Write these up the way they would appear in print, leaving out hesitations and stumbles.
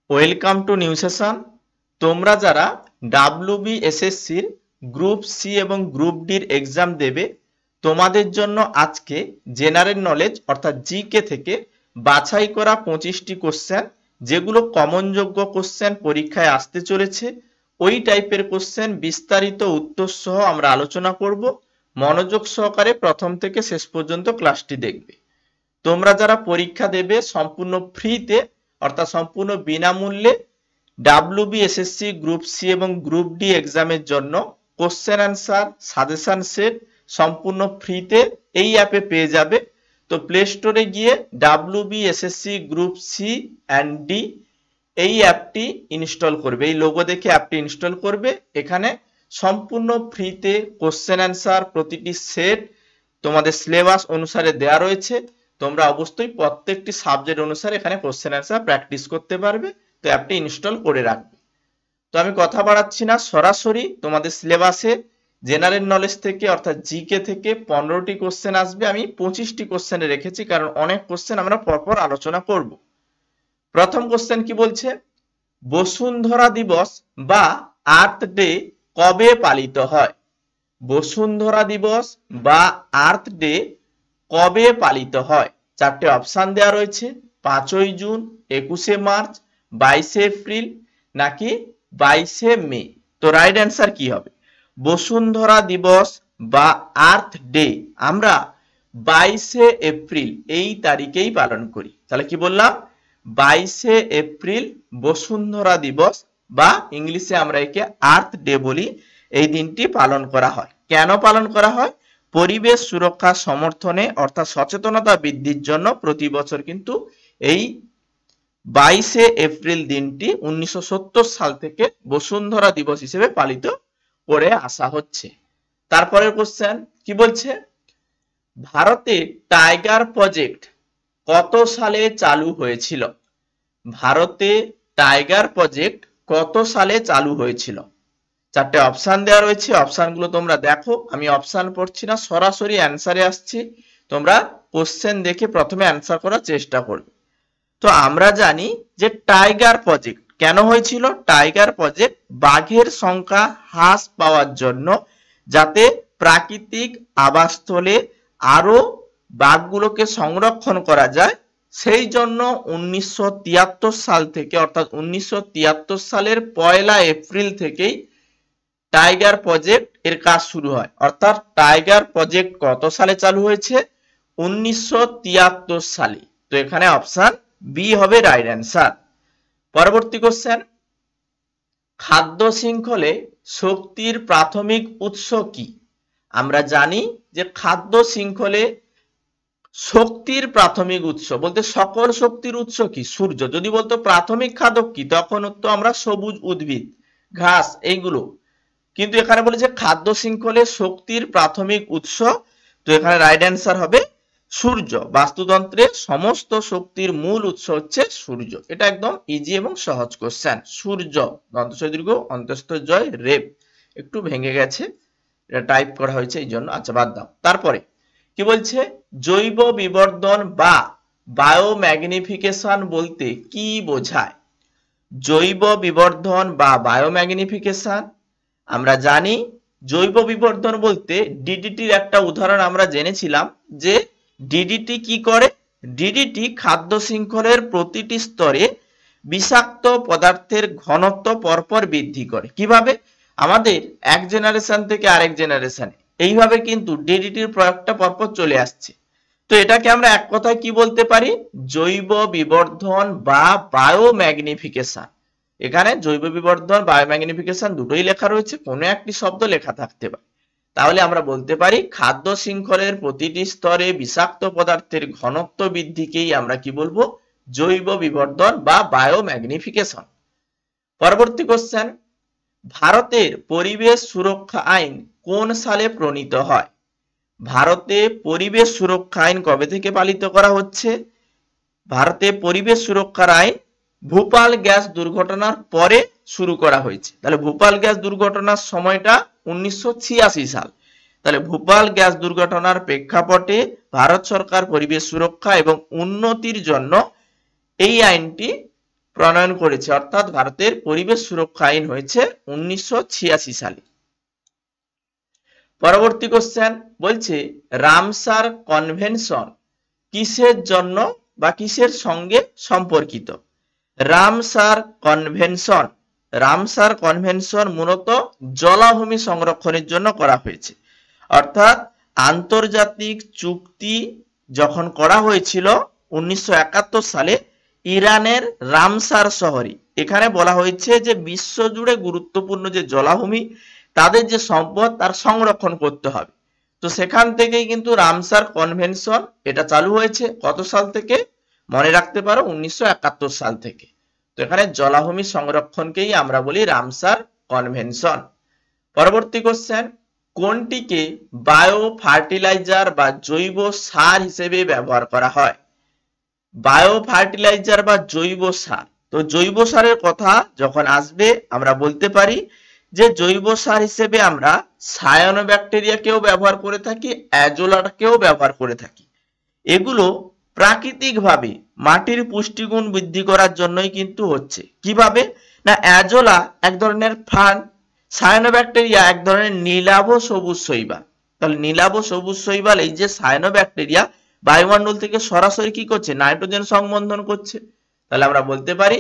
Welcome to new session. তোমরা যারা WBSSCর group C এবং গ্রুপ ডির এক্সাম দেবে, তোমাদের জন্য আজকে জেনারেল নলেজ অর্থাৎ জিকে থেকে বাছাই করা 25টি কোশ্চেন, যেগুলো কমনযোগ্য কোশ্চেন পরীক্ষায় আসতে চলেছে, ওই টাইপের কোশ্চেন বিস্তারিত উত্তর সহ আমরা আলোচনা করব। মনোযোগ সহকারে প্রথম থেকে শেষ পর্যন্ত ক্লাসটি দেখবে। তোমরা যারা পরীক্ষা দেবে সম্পূর্ণ ফ্রিতে অর্থাৎ সম্পূর্ণ বিনামূল্যে WBSSC গ্রুপ সি এবং গ্রুপ ডি এক্সামের জন্য কোশ্চেন অ্যান্সার সাজেশন সেট সম্পূর্ণ ফ্রিতে এই অ্যাপে পেয়ে যাবে। তো প্লে স্টোরে গিয়ে WBSSC group C and D এই অ্যাপটি ইনস্টল করবে, এই লোগো দেখে অ্যাপটি ইনস্টল করবে। এখানে সম্পূর্ণ ফ্রিতে কোশ্চেন অ্যান্সার প্রতিটি সেট তোমাদের সিলেবাস অনুসারে দেওয়া রয়েছে। তোমরা অবশ্যই প্রত্যেকটি সাবজেক্ট অনুসারে এখানে কোশ্চেন অ্যান্সার প্র্যাকটিস করতে পারবে। তো অ্যাপটি ইনস্টল করে রাখবে। তো আমি কথা বাড়াচ্ছি না, সরাসরি তোমাদের সিলেবাসে জেনারেল নলেজ থেকে অর্থাৎ জিকে থেকে 15টি কোশ্চেন আসবে। আমি 25টি কোশ্চেনে রেখেছি, কারণ অনেক কোশ্চেন আমরা পরপর আলোচনা করব। প্রথম কোশ্চেন কি বলছে, বসুন্ধরা দিবস বা আর্থ ডে কবে পালিত হয়? বসুন্ধরা দিবস বা আর্থ ডে কবে পালিত হয়? চারটে অপশন দেওয়া রয়েছে, 5ই জুন, 21শে মার্চ, 22শে এপ্রিল নাকি 22শে মে। তো রাইট অ্যান্সার কি হবে? বসুন্ধরা দিবস বা আর্থ ডে আমরা 22শে এপ্রিল এই তারিখেই পালন করি। তাহলে কি বললাম? 22শে এপ্রিল বসুন্ধরা দিবস বা ইংলিশে আমরা একে আর্থ ডে বলি। এই দিনটি পালন করা হয়। কেন পালন করা হয়? পরিবেশ সুরক্ষা সমর্থনে অর্থাৎ সচেতনতা বৃদ্ধির জন্য প্রতি বছর কিন্তু এই 22শে এপ্রিল দিনটি 1970 সাল থেকে বসুন্ধরা দিবস হিসেবে পালিত করে আসা হচ্ছে। তারপরের কোশ্চেন কি বলছে, ভারতে টাইগার প্রজেক্ট কত সালে চালু হয়েছিল? ভারতে টাইগার প্রজেক্ট কত সালে চালু হয়েছিল? চারটে অপশন দেওয়া রয়েছে, অপশনগুলো তোমরা দেখো। আমি অপশন পড়ছি না, সরাসরি অ্যান্সারে আসছি। তোমরা কোশ্চেন দেখে প্রথমে অ্যান্সার করার চেষ্টা করবে। তো আমরা জানি যে টাইগার প্রজেক্ট কেন হয়েছিল? টাইগার প্রজেক্ট বাঘের সংখ্যা হ্রাস পাওয়ার জন্য, যাতে প্রাকৃতিক আবাসস্থলে আরো বাঘগুলোকে সংরক্ষণ করা যায়, সেই জন্য 1973 সাল থেকে অর্থাৎ 1973 সালের 1 এপ্রিল থেকেই টাইগার প্রজেক্ট এর কাজ শুরু হয়। অর্থাৎ টাইগার প্রজেক্ট কত সালে চালু হয়েছে? 1973 সালে। তো এখানে অপশন বি হবে রাইট অ্যান্সার। পরবর্তী কোশ্চেন, খাদ্য শৃঙ্খলে শক্তির প্রাথমিক উৎস কি? আমরা জানি যে খাদ্য শৃঙ্খলে শক্তির প্রাথমিক উৎস বলতে সকল শক্তির উৎস কি? সূর্য। যদি বলতো প্রাথমিক খাদ্য কি, তখন তো আমরা সবুজ উদ্ভিদ, ঘাস, এইগুলো। কিন্তু এখানে বলে যে খাদ্য শৃঙ্খলে শক্তির প্রাথমিক উৎস, তো এখানে রাইট অ্যান্সার হবে সূর্য। বাস্তুতন্ত্রের সমস্ত শক্তির মূল উৎস হচ্ছে সূর্য। এটা একদম ইজি এবং সহজ কোশ্চেন। সূর্য, দন্তস্বয় দীর্ঘ অন্তস্থ জয় রেপ, একটু ভেঙে গেছে, এটা টাইপ করা হয়েছে এই জন্য। আচ্ছা, বাদ দাও। তারপরে কি বলছে, জৈব বিবর্ধন বা বায়োম্যাগনিফিকেশন বলতে কি বোঝায়? জৈব বিবর্ধন বা বায়োম্যাগনিফিকেশন আমরা জানি, জৈব বিবর্ধন বলতে ডিডিটির একটা উদাহরণ আমরা জেনেছিলাম যে ডিডিটি কি করে? ডিডিটি খাদ্য শৃঙ্খলের প্রতিটি স্তরে বিষাক্ত পদার্থের ঘনত্ব পরপর বৃদ্ধি করে। কিভাবে? আমাদের এক জেনারেশন থেকে আরেক জেনারেশনে এইভাবে কিন্তু ডিডিটির প্রয়োগটা পরপর চলে আসছে। তো এটাকে আমরা এক কথায় কি বলতে পারি? জৈব বিবর্ধন বা বায়োম্যাগনিফিকেশন। এখানে জৈব বিবর্ধন, বায়োম্যাগনিফিকেশন দুটোই লেখা রয়েছে, কোনো একটি শব্দ লেখা থাকতে পারে। তাহলে আমরা বলতে পারি খাদ্য শৃঙ্খলের প্রতিটি স্তরে বিষাক্ত পদার্থের ঘনত্ব বৃদ্ধিকেই আমরা কি বলবো? জৈব বিবর্ধন বা বায়োম্যাগনিফিকেশন। পরবর্তী কোশ্চেন, ভারতের পরিবেশ সুরক্ষা আইন কোন সালে প্রণীত হয়? ভারতে পরিবেশ সুরক্ষা আইন কবে থেকে পালিত করা হচ্ছে? ভারতে পরিবেশ সুরক্ষার আইন ভোপাল গ্যাস দুর্ঘটনার পরে শুরু করা হয়েছে। তাহলে ভোপাল গ্যাস দুর্ঘটনার সময়টা 1986 সাল। তাহলে ভোপাল গ্যাস দুর্ঘটনার প্রেক্ষাপটে ভারত সরকার পরিবেশ সুরক্ষা এবং উন্নতির জন্য এই আইনটি প্রণয়ন করেছে, অর্থাৎ ভারতের পরিবেশ সুরক্ষা আইন হয়েছে 1986 সালে। পরবর্তী কোশ্চেন বলছে রামসার কনভেনশন কিসের জন্য বা কিসের সঙ্গে সম্পর্কিত? রামসার কনভেনশন মূলত জলাভূমি সংরক্ষণের জন্য করা হয়েছে। অর্থাৎ আন্তর্জাতিক চুক্তি যখন করা হয়েছিল 1971 সালে ইরানের রামসার শহরে, এখানে বলা হয়েছে যে বিশ্বজুড়ে গুরুত্বপূর্ণ যে জলাভূমি তাদের যে সম্পদ তার সংরক্ষণ করতে হবে। তো সেখান থেকেই কিন্তু রামসার কনভেনশন এটা চালু হয়েছে। কত সাল থেকে? মনে রাখতে পারো 1971 সাল থেকে। তো এখানে জলাভূমি সংরক্ষণকেই আমরা বলি রামসার কনভেনশন। পরবর্তী কোশ্চেন, কোনটিকে বায়ো ফার্টিলাইজার বা জৈব সার হিসেবে ব্যবহার করা হয়? বায়ো ফার্টিলাইজার বা জৈব সার। তো জৈব সারের কথা যখন আসবে আমরা বলতে পারি যে জৈব সার হিসেবে আমরা সায়ানোব্যাকটেরিয়াকেও ব্যবহার করে থাকি, অ্যাজোলাকেও ব্যবহার করে থাকি। এগুলো প্রাকৃতিকভাবে মাটির পুষ্টিগুণ বৃদ্ধি করার জন্যই কিন্তু হচ্ছে। কিভাবে না, অ্যাজোলা এক ধরনের ফার্ন, সায়ানোব্যাকটেরিয়া এক ধরনের নীলাভ সবুজ শৈবাল। তাহলে নীলাভ সবুজ শৈবাল এই যে সায়ানোব্যাকটেরিয়া বায়ুমণ্ডল থেকে সরাসরি কি করছে? নাইট্রোজেন সংবন্ধন করছে। তাহলে আমরা বলতে পারি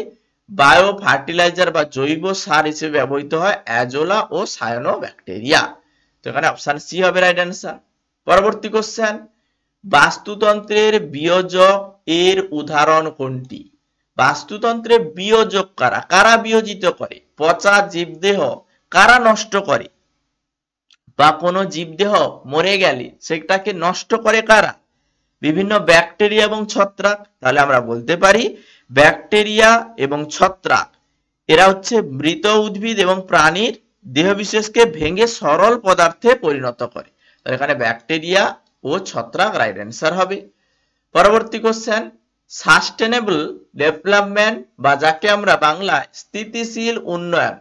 বায়ো ফার্টিলাইজার বা জৈব সার হিসেবে ব্যবহৃত হয় অ্যাজোলা ও সায়ানোব্যাকটেরিয়া। তো এখানে অপশন সি হবে রাইট অ্যান্সার। পরবর্তী কোশ্চেন, বাস্তুতন্ত্রের বিয়োজক এর উদাহরণ কোনটি? বাস্তুতন্ত্রে বিয়োজক কারা? কারা বিয়োজিত করে? পচা জীবদেহ কারা নষ্ট করে? বা কোনো জীবদেহ মরে গেলে সেটাকে নষ্ট করে কারা? বিভিন্ন ব্যাকটেরিয়া এবং ছত্রাক। তাহলে আমরা বলতে পারি ব্যাকটেরিয়া এবং ছত্রাক এরা হচ্ছে মৃত উদ্ভিদ এবং প্রাণীর দেহবিশেষকে ভেঙে সরল পদার্থে পরিণত করে। তাহলে এখানে ব্যাকটেরিয়া ও ছত্রাক রাইট অ্যান্সার হবে। পরবর্তী কোশ্চেন, সাস্টেনেবল ডেভেলপমেন্ট বা যাকে আমরা বাংলায় স্থিতিশীল উন্নয়ন,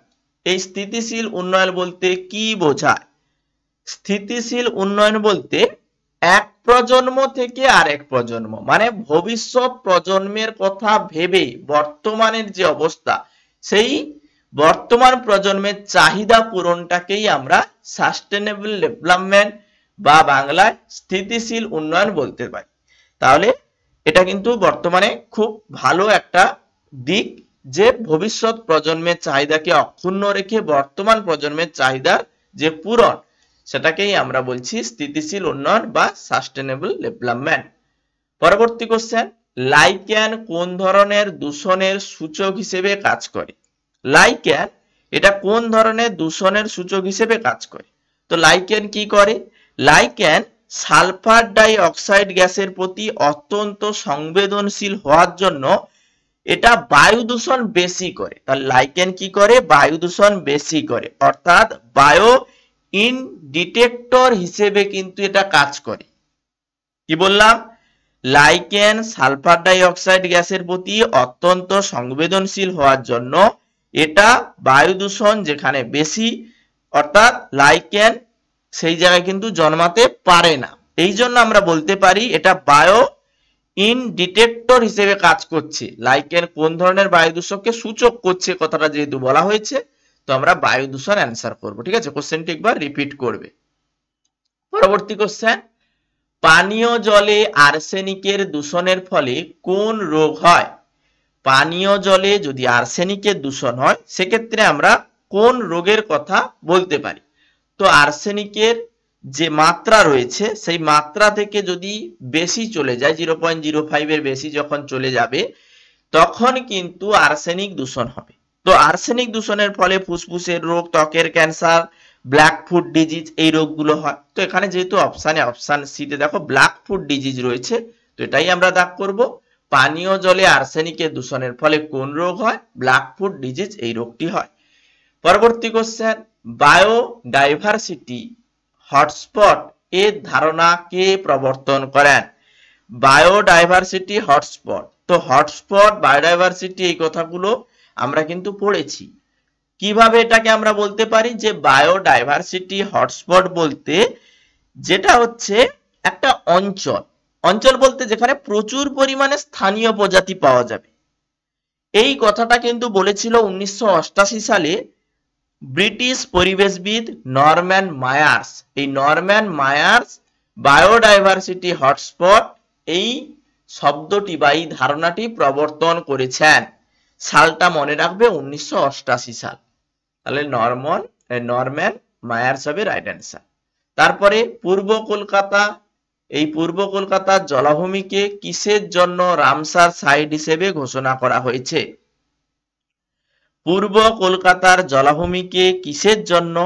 এই স্থিতিশীল উন্নয়ন বলতে কি বোঝায়? স্থিতিশীল উন্নয়ন বলতে এক প্রজন্ম থেকে আরেক প্রজন্ম, মানে ভবিষ্যৎ প্রজন্মের কথা ভেবে বর্তমানের যে অবস্থা সেই বর্তমান প্রজন্মের চাহিদা পূরণটাকেই আমরা সাস্টেনেবল ডেভেলপমেন্ট বা বাংলায় স্থিতিশীল উন্নয়ন বলতে পারি। তাহলে এটা কিন্তু বর্তমানে খুব ভালো একটা দিক যে ভবিষ্যৎ প্রজন্মের চাহিদাকে অক্ষুণ্ণ রেখে বর্তমান প্রজন্মের চাহিদার যে পূরণ সেটাকেই আমরা বলছি স্থিতিশীল উন্নয়ন বা সাস্টেনেবল ডেভেলপমেন্ট। পরবর্তী কোশ্চেন, লাইকেন কোন ধরনের দূষণের সূচক হিসেবে কাজ করে? লাইকেন এটা কোন ধরনের দূষণের সূচক হিসেবে কাজ করে? তো লাইকেন কি করে? লাইকেন সালফার ডাই অক্সাইড গ্যাসের প্রতি অত্যন্ত সংবেদনশীল হওয়ার জন্য এটা বায়ু দূষণ বেশি করে। তাহলে লাইকেন কি করে? বায়ু দূষণ বেশি করে, অর্থাৎ বায়ো ইনডিটেক্টর হিসেবে কিন্তু এটা কাজ করে। কি বললাম? লাইকেন সালফার ডাই অক্সাইড গ্যাসের প্রতি অত্যন্ত সংবেদনশীল হওয়ার জন্য এটা বায়ু দূষণ যেখানে বেশি, অর্থাৎ লাইকেন সেই জায়গায় কিন্তু জন্মাতে পারে না। এই জন্য আমরা বলতে পারি এটা বায়ো ইনডিটেক্টর হিসেবে কাজ করছে। লাইকেন কোন ধরনের বায়ু দূষককে সূচক করছে কথাটা যেহেতু বলা হয়েছে, তো আমরা বায়ু দূষণ অ্যান্সার করব। ঠিক আছে, কোশ্চেনটি একবার রিপিট করবে। পরবর্তী কোশ্চেন, পানীয় জলে আর্সেনিকের দূষণের ফলে কোন রোগ হয়? পানীয় জলে যদি আর্সেনিকের দূষণ হয় সেক্ষেত্রে আমরা কোন রোগের কথা বলতে পারি? তো আর্সেনিকের যে মাত্রা রয়েছে সেই মাত্রা থেকে যদি বেশি চলে যায়, 0.05 এর বেশি যখন চলে যাবে তখন কিন্তু আর্সেনিক দূষণ হবে। তো আর্সেনিক দূষণের ফলে ফুসফুসের রোগ, ত্বকের ক্যান্সার, ব্ল্যাক ফুট ডিজিজ এই রোগগুলো হয়। তো এখানে যেহেতু অপশন সিতে দেখো ব্ল্যাক ফুট ডিজিজ রয়েছে, তো এটাই আমরা দাগ করব। পানীয় জলে আর্সেনিকের দূষণের ফলে কোন রোগ হয়? ব্ল্যাক ফুট ডিজিজ এই রোগটি হয়। পরবর্তী কোশ্চেন, বায়োডাইভার্সিটি হটস্পট এর ধারণা কে প্রবর্তন করেন? বায়োডাইভার্সিটি হটস্পট, তো হটস্পট বায়োডাইভার্সিটি এই কথাগুলো আমরা কিন্তু পড়েছি। কিভাবে এটাকে আমরা বলতে পারি যে বায়োডাইভার্সিটি হটস্পট বলতে যেটা হচ্ছে একটা অঞ্চল, অঞ্চল বলতে যেখানে প্রচুর পরিমাণে স্থানীয় প্রজাতি পাওয়া যাবে। এই কথাটা কিন্তু বলেছিল 1988 সালে ব্রিটিশ পরিবেশবিদ নরম্যান মায়ার্স। এই নরম্যান মায়ার্স বায়োডাইভার্সিটি হটস্পট এই শব্দটি বা এই ধারণাটি প্রবর্তন করেছেন। সালটা মনে রাখবে 1988 সাল। তাহলে নরম্যান মায়ার্স হবে রাইট অ্যান্সার। তারপরে পূর্ব কলকাতা, এই পূর্ব কলকাতার জলাভূমিকে কিসের জন্য রামসার সাইট হিসেবে ঘোষণা করা হয়েছে? পূর্ব কলকাতার জলাভূমিকে কিসের জন্য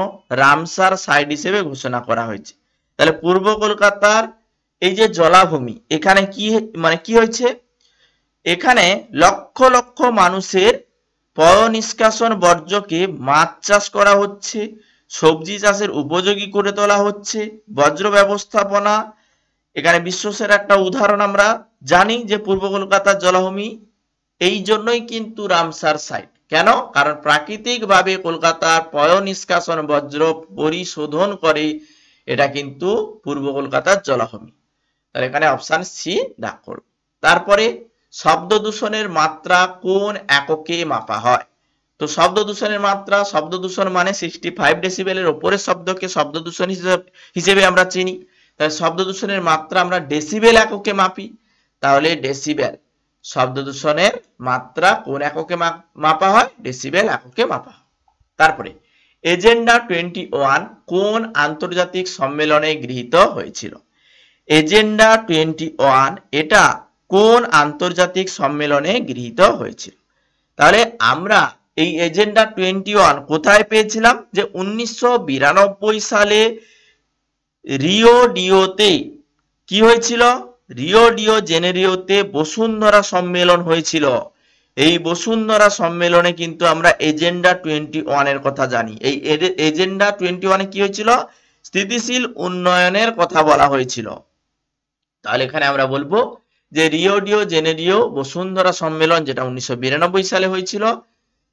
রামসার সাইট হিসেবে ঘোষণা করা হয়েছে? তাহলে পূর্ব কলকাতার এই যে জলাভূমি, এখানে কি হয়েছে? এখানে লক্ষ লক্ষ মানুষের পয়ঃনিষ্কাশন বর্জ্যকে মাছ চাষ করা হচ্ছে, সবজি চাষের উপযোগী করে তোলা হচ্ছে, বজ্র ব্যবস্থাপনা। এখানে বিশ্বসেরা একটা উদাহরণ আমরা জানি যে পূর্ব কলকাতার জলাভূমি, এই জন্যই কিন্তু রামসার সাইট। কেন? কারণ প্রাকৃতিকভাবে কলকাতার পয়ঃনিষ্কাশন বজ্র পরিশোধন করে, এটা কিন্তু পূর্ব কলকাতার জলাভূমি। তাহলে এখানে অপশন সি দাগ করব। তারপরে শব্দ দূষণের মাত্রা কোন এককে মাপা হয়? তো শব্দ দূষণের মাত্রা, শব্দ দূষণ মানে 65 ডেসিবেলের উপরের শব্দকে শব্দ দূষণ হিসেবে আমরা চিনি। তাহলে শব্দ দূষণের মাত্রা আমরা ডেসিবেল এককে মাপি। তাহলে ডেসিবেল, শব্দ দূষণের মাত্রা কোন এককে মাপা হয়? ডেসিবেল এককে মাপা হয়। তারপরে এজেন্ডা 21 কোন আন্তর্জাতিক সম্মেলনে গৃহীত হয়েছিল? এজেন্ডা 21 এটা কোন আন্তর্জাতিক সম্মেলনে গৃহীত হয়েছিল? তাহলে আমরা এই এজেন্ডা 21 কোথায় পেয়েছিলাম? যে 1992 সালে রিও ডিওতে কি হয়েছিল? রিও ডিও জেনেরিওতে বসুন্ধরা সম্মেলন হয়েছিল। এই বসুন্ধরা সম্মেলনে কিন্তু আমরা এজেন্ডা 21 এর কথা জানি। এই এজেন্ডা 21 কি হয়েছিল? স্থিতিশীল উন্নয়নের কথা বলা হয়েছিল। তাহলে এখানে আমরা বলবো যে রিও ডিও জেনেরিও বসুন্ধরা সম্মেলন, যেটা 1992 সালে হয়েছিল,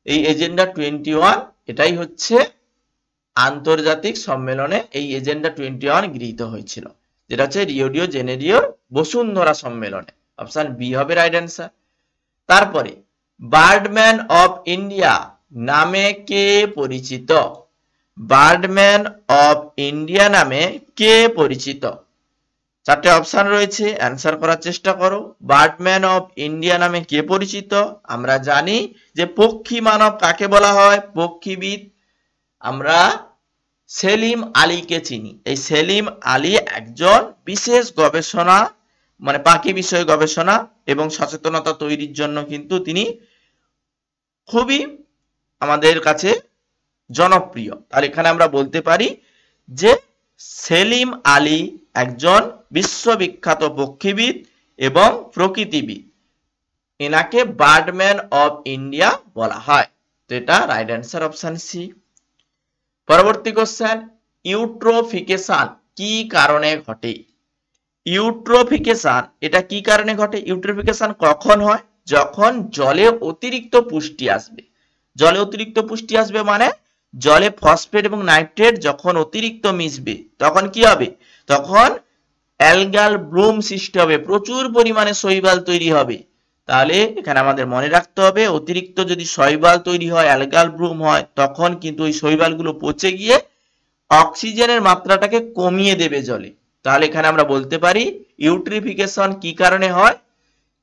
এই এজেন্ডা 21 এটাই হচ্ছে আন্তর্জাতিক সম্মেলনে এই এজেন্ডা 21 গৃহীত হয়েছিল, যেটা হচ্ছে রিও ডিও জেনেরিও বসুন্ধরা সম্মেলনে। অপশন বি হবে রাইট অ্যান্সার। তারপরে বার্ডম্যান অফ ইন্ডিয়া নামে কে পরিচিত? বার্ডম্যান অফ ইন্ডিয়া নামে কে পরিচিত? চারটে অপশন রয়েছে, অ্যান্সার করার চেষ্টা করো। বার্ডম্যান অফ ইন্ডিয়া নামে কে পরিচিত? আমরা জানি যে পক্ষী মানব কাকে বলা হয়? পক্ষীবিদ। আমরা সেলিম আলীকে চিনি। এই সেলিম আলী একজন বিশেষ গবেষণা, মানে পাখি বিষয়ে গবেষণা এবং সচেতনতা তৈরির জন্য কিন্তু তিনি খুবই আমাদের কাছে জনপ্রিয়। তাহলে এখানে আমরা বলতে পারি যে সেলিম আলী একজন বিশ্ববিখ্যাত পক্ষীবিদ এবং প্রকৃতিবিদ। এনাকে বার্ডম্যান অফ ইন্ডিয়া বলা হয়। তো এটা রাইট অ্যান্সার অপশন সি। পরবর্তী কোশ্চেন, ইউট্রোফিকেশন কি কারণে ঘটে? ইউট্রোফিকেশন এটা কি কারণে ঘটে? ইউট্রোফিকেশন কখন হয়? যখন জলে অতিরিক্ত পুষ্টি আসবে। জলে অতিরিক্ত পুষ্টি আসবে মানে জলে ফসফেট এবং নাইট্রেট যখন অতিরিক্ত মিশবে, তখন কি হবে? তখন অ্যালগাল ব্লুম সৃষ্টি হবে, প্রচুর পরিমাণে শৈবাল তৈরি হবে। তাহলে এখানে আমাদের মনে রাখতে হবে, অতিরিক্ত যদি শৈবাল তৈরি হয়, অ্যালগাল ব্লুম হয়, তখন কিন্তু ওই শৈবালগুলো পচে গিয়ে অক্সিজেনের মাত্রাটাকে কমিয়ে দেবে জলে। তাহলে এখানে আমরা বলতে পারি ইউট্রিফিকেশন কি কারণে হয়?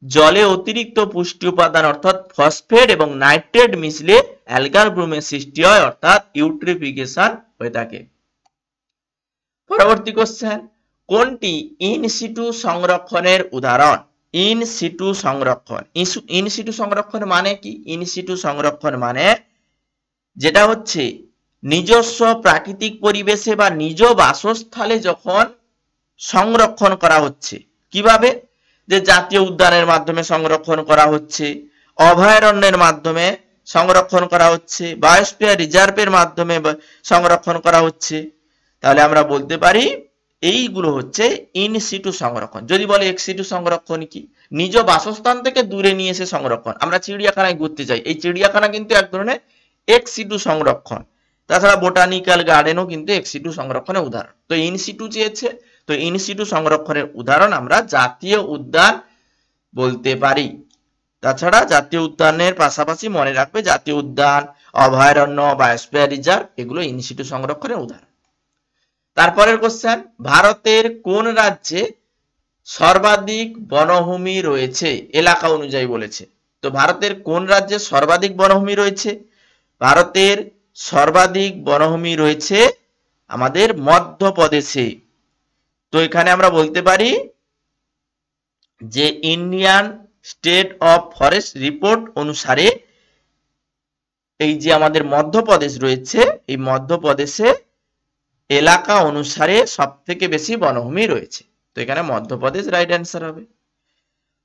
জলে অতিরিক্ত পুষ্টি উপাদান অর্থাৎ ফসফেট এবং নাইট্রেট মিশলে অ্যালগাল ব্লুমের সৃষ্টি হয়, অর্থাৎ ইউট্রিফিকেশন হয়ে থাকে। পরবর্তী কোশ্চেন, কোনটি ইন সিটু সংরক্ষণের উদাহরণ? ইন সিটু সংরক্ষণ, ইন সিটু সংরক্ষণ মানে কি? ইন সিটু সংরক্ষণ মানে যেটা হচ্ছে নিজস্ব প্রাকৃতিক পরিবেশে বা নিজ বাসস্থলে যখন সংরক্ষণ করা হচ্ছে। কিভাবে? যে জাতীয় উদ্যানের মাধ্যমে সংরক্ষণ করা হচ্ছে, অভয়ারণ্যের মাধ্যমে সংরক্ষণ করা হচ্ছে, বায়োস্ফিয়ার রিজার্ভের মাধ্যমে সংরক্ষণ করা হচ্ছে। তাহলে আমরা বলতে পারি এইগুলো হচ্ছে ইন সিটু সংরক্ষণ। যদি বলে এক্স সিটু সংরক্ষণ কি? নিজ বাসস্থান থেকে দূরে নিয়ে এসে সংরক্ষণ। আমরা চিড়িয়াখানায় ঘুরতে যাই, এই চিড়িয়াখানা কিন্তু এক ধরনের এক্স সিটু সংরক্ষণ। তাছাড়া বোটানিক্যাল গার্ডেনও কিন্তু এক্স সিটু সংরক্ষণের উদাহরণ। তো ইন সিটু চেয়েছে, তো ইন সিটু সংরক্ষণের উদাহরণ আমরা জাতীয় উদ্যান বলতে পারি। তাছাড়া জাতীয় উদ্যানের পাশাপাশি মনে রাখবে জাতীয় উদ্যান, অভয়ারণ্য, বায়োস্ফিয়ার রিজার্ভ এগুলো ইন সিটু সংরক্ষণের উদাহরণ। তারপরের কোশ্চেন, ভারতের কোন রাজ্যে সর্বাধিক বনভূমি রয়েছে এলাকা অনুযায়ী বলেছে। তো ভারতের কোন রাজ্যে সর্বাধিক বনভূমি রয়েছে? ভারতের সর্বাধিক বনভূমি রয়েছে আমাদের মধ্যপ্রদেশে। তো এখানে আমরা বলতে পারি যে Indian state of forest report অনুসারে এই যে আমাদের মধ্যপ্রদেশ রয়েছে, এই মধ্যপ্রদেশে এলাকা অনুসারে সব থেকে বেশি বনভূমি রয়েছে। তো এখানে মধ্যপ্রদেশ রাইট অ্যান্সার হবে।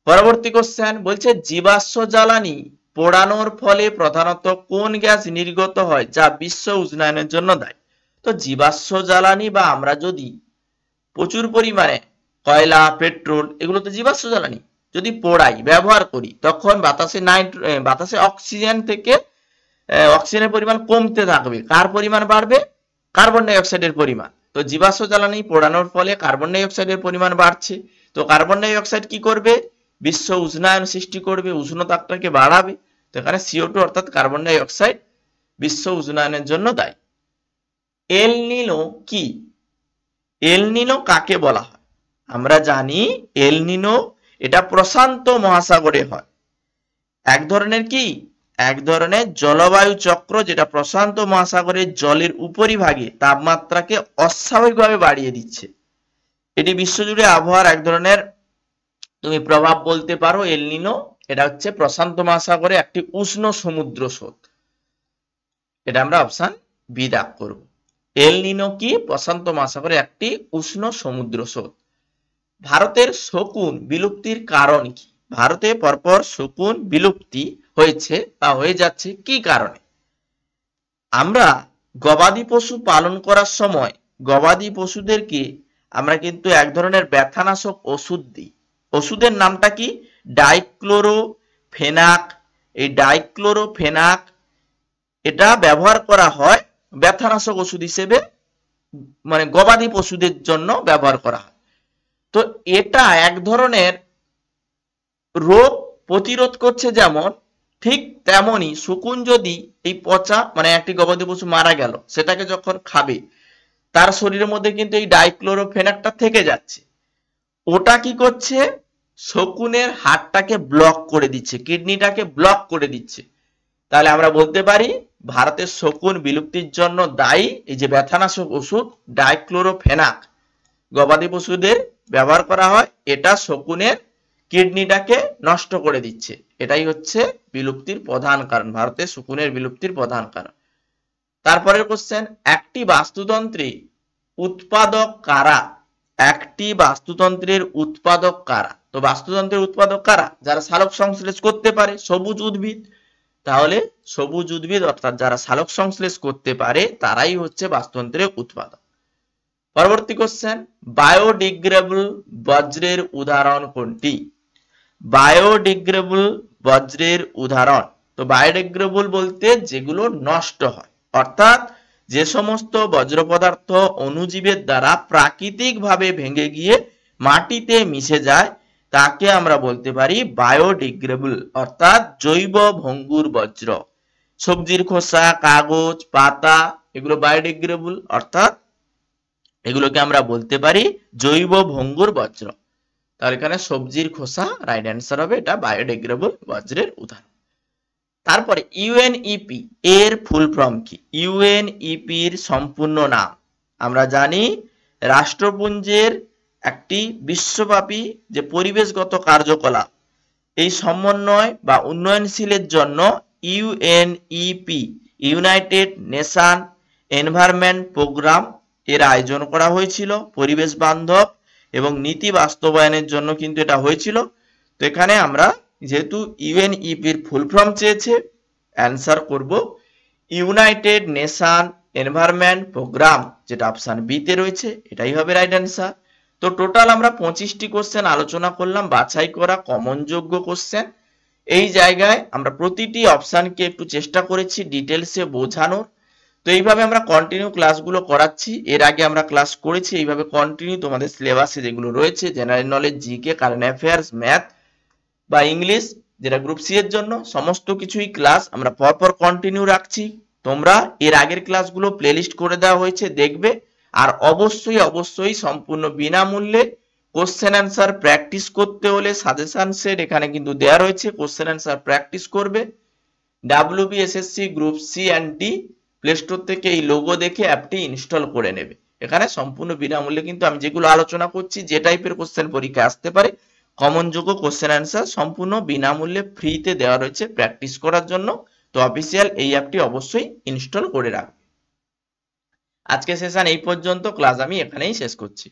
পরবর্তী কোশ্চেন বলছে জীবাশ্ম জ্বালানি পোড়ানোর ফলে প্রধানত কোন গ্যাস নির্গত হয় যা বিশ্ব উষ্ণায়নের জন্য দায়ী। তো জীবাশ্ম জ্বালানি বা আমরা যদি প্রচুর পরিমাণে কয়লা, পেট্রোল এগুলো তো জীবাশ্ম জ্বালানি যদি পোড়াই ব্যবহার করি তখন বাতাসে অক্সিজেন থেকে অক্সিজেনের পরিমাণ কমতে থাকবে। কার পরিমাণ বাড়বে? কার্বন ডাই অক্সাইডের পরিমাণ। তো জীবাশ্ম জ্বালানি পোড়ানোর ফলে কার্বন ডাই অক্সাইডের পরিমাণ বাড়ছে। তো কার্বন ডাই অক্সাইড কি করবে? বিশ্ব উষ্ণায়ন সৃষ্টি করবে, উষ্ণতাটাকে বাড়াবে। তো এখানে CO2 অর্থাৎ কার্বন ডাই অক্সাইড বিশ্ব উষ্ণায়নের জন্য দায়ী। এল নিনো কি? এল নিনো কাকে বলা হয়? আমরা জানি এল নিনো এটা প্রশান্ত মহাসাগরে হয়। এক ধরনের কি? এক ধরনের জলবায়ু চক্র যেটা প্রশান্ত মহাসাগরের জলের উপরিভাগে তাপমাত্রাকে অস্বাভাবিকভাবে বাড়িয়ে দিচ্ছে। এটি বিশ্বজুড়ে আবহাওয়ার এক ধরনের তুমি প্রভাব বলতে পারো। এল নিনো এটা হচ্ছে প্রশান্ত মহাসাগরে একটি উষ্ণ সমুদ্র স্রোত। এটা আমরা অপশন বি দাগ করব। এল নিনো কি? প্রশান্ত মহাসাগরে একটি উষ্ণ সমুদ্র স্রোত। ভারতের শকুন বিলুপ্তির কারণ কি? ভারতে পরপর শকুন বিলুপ্তি হয়েছে বা হয়ে যাচ্ছে কি কারণে? আমরা গবাদি পশু পালন করার সময় গবাদি পশুদেরকে আমরা কিন্তু এক ধরনের ব্যথানাশক ওষুধ দিই। ওষুধের নামটা কি? ডাইক্লোরোফেনাক। এই ডাইক্লোরোফেনাক এটা ব্যবহার করা হয় ব্যথানাশক ওষুধ হিসেবে, মানে গবাদি পশুদের জন্য ব্যবহার করা হয়। তো এটা এক ধরনের রোগ প্রতিরোধ করছে, যেমন ঠিক তেমনি শকুন যদি এই পচা মানে একটি গবাদি পশু মারা গেল সেটাকে যখন খাবে তার শরীরের মধ্যে কিন্তু এই ডাইক্লোরোফেনাকটা থেকে যাচ্ছে। ওটা কি করছে? শকুনের হার্টটাকে ব্লক করে দিচ্ছে, কিডনিটাকে ব্লক করে দিচ্ছে। তাহলে আমরা বলতে পারি ভারতের শকুন বিলুপ্তির জন্য দায়ী এই যে ব্যথানাশক ওষুধ ডাইক্লোরোফেনাক গবাদি পশুদের ব্যবহার করা হয়, এটা শকুনের কিডনিটাকে নষ্ট করে দিচ্ছে। এটাই হচ্ছে বিলুপ্তির প্রধান কারণ, ভারতের শকুনের বিলুপ্তির প্রধান কারণ। তারপরের কোশ্চেন, একটি বাস্তুতন্ত্রে উৎপাদক কারা? একটি বাস্তুতন্ত্রের উৎপাদক কারা? তো বাস্তুতন্ত্রের উৎপাদক কারা? যারা সালোক সংশ্লেষ করতে পারে, সবুজ উদ্ভিদ। তাহলে সবুজ উদ্ভিদ অর্থাৎ যারা সালোক সংশ্লেষ করতে পারে তারাই হচ্ছে বাস্তুতন্ত্রের উৎপাদক। পরবর্তী কোশ্চেন, বায়োডিগ্রেডেবল বজ্রের উদাহরণ কোনটি? বায়োডিগ্রেডেবল বজ্রের উদাহরণ, তো বায়োডিগ্রেডেবল বলতে যেগুলো নষ্ট হয়, অর্থাৎ যে সমস্ত বজ্র পদার্থ অণুজীবের দ্বারা প্রাকৃতিকভাবে ভেঙে গিয়ে মাটিতে মিশে যায় তাকে আমরা বলতে পারি বায়োডিগ্রেডেবল অর্থাৎ জৈব ভঙ্গুর বজ্র। সবজির খোসা, কাগজ, পাতা এগুলো বায়োডিগ্রেডেবল অর্থাৎ এগুলোকে আমরা বলতে পারি জৈব ভঙ্গুর বজ্র। তাহলে এখানে সবজির খোসা রাইট অ্যান্সার হবে, এটা বায়োডিগ্রেডেবল বজ্রের উদাহরণ। তারপরে ইউএনইপি এর ফুল ফর্ম কি? ইউএনইপির সম্পূর্ণ নাম আমরা জানি রাষ্ট্রপুঞ্জের একটি বিশ্বব্যাপী যে পরিবেশগত কার্যকলাপ এই সমন্বয় বা উন্নয়নশীলের জন্য UNEP united nation environment programme এর আয়োজন করা হয়েছিল পরিবেশ বান্ধব এবং নীতি বাস্তবায়নের জন্য কিন্তু এটা হয়েছিল। তো এখানে আমরা যেহেতু ইউএনইপির ফুল ফর্ম চেয়েছে অ্যান্সার করব ইউনাইটেড নেশন এনভায়রনমেন্ট প্রোগ্রাম, যেটা অপশন বি তে রয়েছে, এটাই হবে রাইট অ্যান্সার। তো টোটাল আমরা 25টি কোশ্চেন আলোচনা করলাম, বাছাই করা কমন যোগ্য কোশ্চেন। এই জায়গায় আমরা প্রতিটি অপশনকে একটু চেষ্টা করেছি ডিটেলসে বোঝানোর। তো এইভাবে আমরা কন্টিনিউ ক্লাসগুলো করাচ্ছি, এর আগে আমরা ক্লাস করেছি, এইভাবে কন্টিনিউ তোমাদের সিলেবাসে যেগুলো রয়েছে general knowledge, GK, current affairs, math বা ইংলিশ যেটা গ্রুপ সি এর জন্য সমস্ত কিছুই ক্লাস আমরা পরপর কন্টিনিউ রাখছি। তোমরা এর আগের ক্লাসগুলো প্লেলিস্ট করে দেওয়া হয়েছে, দেখবে। আর অবশ্যই অবশ্যই সম্পূর্ণ বিনামূল্যে কোশ্চেন অ্যান্সার প্র্যাকটিস করতে হলে সাজেশন সেট এখানে কিন্তু দেওয়া রয়েছে, কোশ্চেন অ্যান্সার প্র্যাকটিস করবে। WBSSC group C and D play store থেকে এই লোগো দেখে অ্যাপটি ইনস্টল করে নেবে। এখানে সম্পূর্ণ বিনামূল্যে কিন্তু আমি যেগুলো আলোচনা করছি, যে টাইপের কোশ্চেন পরীক্ষায় আসতে পারে, কমন যোগ্য কোশ্চেন অ্যান্সার সম্পূর্ণ বিনামূল্যে ফ্রিতে দেওয়া রয়েছে প্র্যাকটিস করার জন্য। তো অফিসিয়াল এই অ্যাপটি অবশ্যই ইনস্টল করে রাখবে। আজকে সেশন এই পর্যন্ত, ক্লাস আমি এখানেই শেষ করছি।